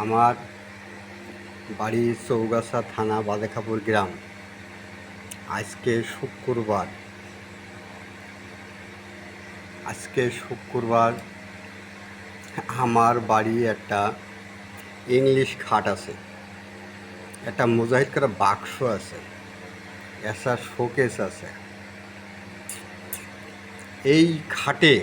আমার বাড়ি চৌগাছা থানা বাজেখাপুর গ্রাম। আজকে শুক্রবার আমার বাড়ি একটা ইংলিশ খাট আছে, একটা মোজাহিদ করা বাক্স আছে, একটা শোকেস আছে। এই খাটে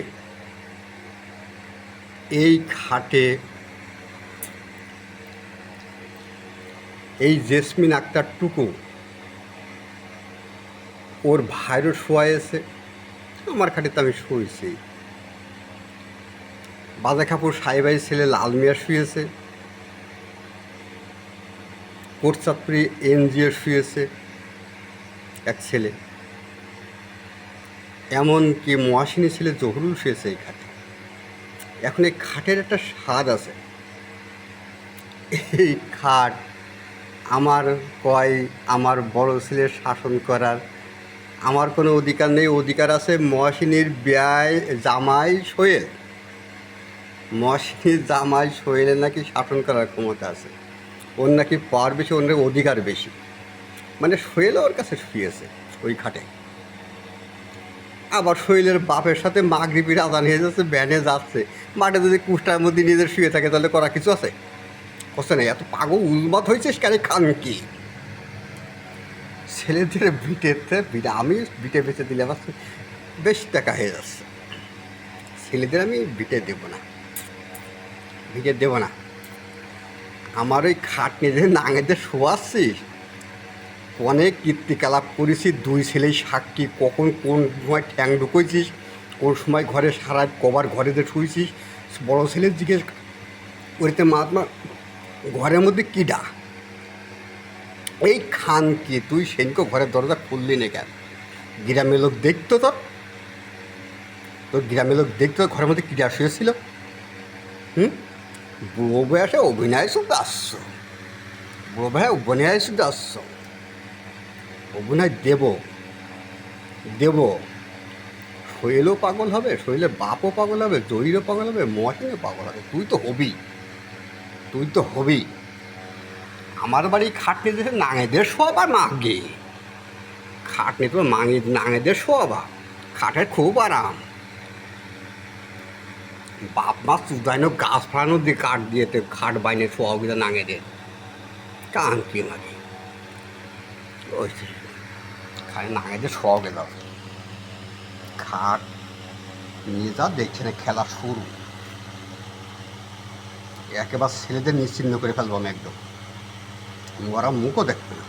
এই জেসমিন আক্তার টুকু ওর ভাইরও শোয়াইছে, আমার খাটে আমি শুয়েছি। বাজেখাপুর সাহেবাই ছেলে লাল মিয়া শুয়েছে, কোটচাঁদপুরি এনজিও শুয়েছে এক ছেলে, এমনকি মহাসিনী ছেলে জহুরুল শুয়েছে এই খাটে। এখন এই খাটের একটা স্বাদ আছে। এই খাট আমার বড় ছেলের শাসন করার আমার কোনো অধিকার নেই। অধিকার আছে মহাসিনীর জামাই সোহেলের নাকি শাসন করার ক্ষমতা আছে, ওর নাকি পাওয়ার বেশি, ওর নাকি অধিকার বেশি। মানে সোহেলও ওর কাছে শুয়েছে ওই খাটে। আবার সোহেলের বাপের সাথে মাগরিবির আজান হয়ে যাচ্ছে, ব্যানে যাচ্ছে, মাঠে যদি কুষ্টার মধ্যে নিজের শুয়ে থাকে তাহলে করা কিছু আছে? কষ্ট নেই। এত পাগল উন্মাদ হয়েছিস কেন? খান কি ছেলেদের আমি বিটে বেঁচে দিলে আমার বেশ টাকা হয়ে যাচ্ছে। ছেলেদের আমি বিটে দেবো না। আমার ওই খাট নিয়ে যে নাঙেদের শোয়াচ্ছিস, অনেক কীর্তিকলাপ করেছি, দুই ছেলেই সাক্ষী। কোন সময় ঠ্যাং ঢুকেছিস, কোন সময় ঘরে সারা কবার ঘরে যে শুয়েছিস। বড়ো ছেলের জিজ্ঞেস করিতে মহাত্মা ঘরের মধ্যে কিডা? এই খান কি তুই সেনকে ঘরের দরজা খুললি না কেন? গ্রামের লোক দেখতো, তোর গ্রামের লোক দেখতো ঘরের মধ্যে কিডা শুয়েছিল। বুড়ো বয়সে অভিনয় শুধু আসছো, অভিনয় দেব। শৈলও পাগল হবে, শৈলের বাপও পাগল হবে, জয়ীরও পাগল হবে, মহাসিনও পাগল হবে। তুই তো হবি। আমার বাড়ি খাটনি দেশে নাঙেদের শোয়াবা মাগে, খাটনি তো নাঙেদের শোয়াবা, খাটের খুব আরাম। বাপ মা চুদাইনো গাছ ফাড়ানো দিয়ে কাঠ দিয়েতে খাট বাইনে শোয়াও কিনা নাঙেদের কান কি লাগে ওই খালি নাঙেদের শোয়াও গেল। খাট নিয়ে যা, দেখছে না খেলা শুরু, একেবারে ছেলেদের নিশ্চিন্ন করে ফেলবো আমি একদম। ওরা মুখও দেখবে না।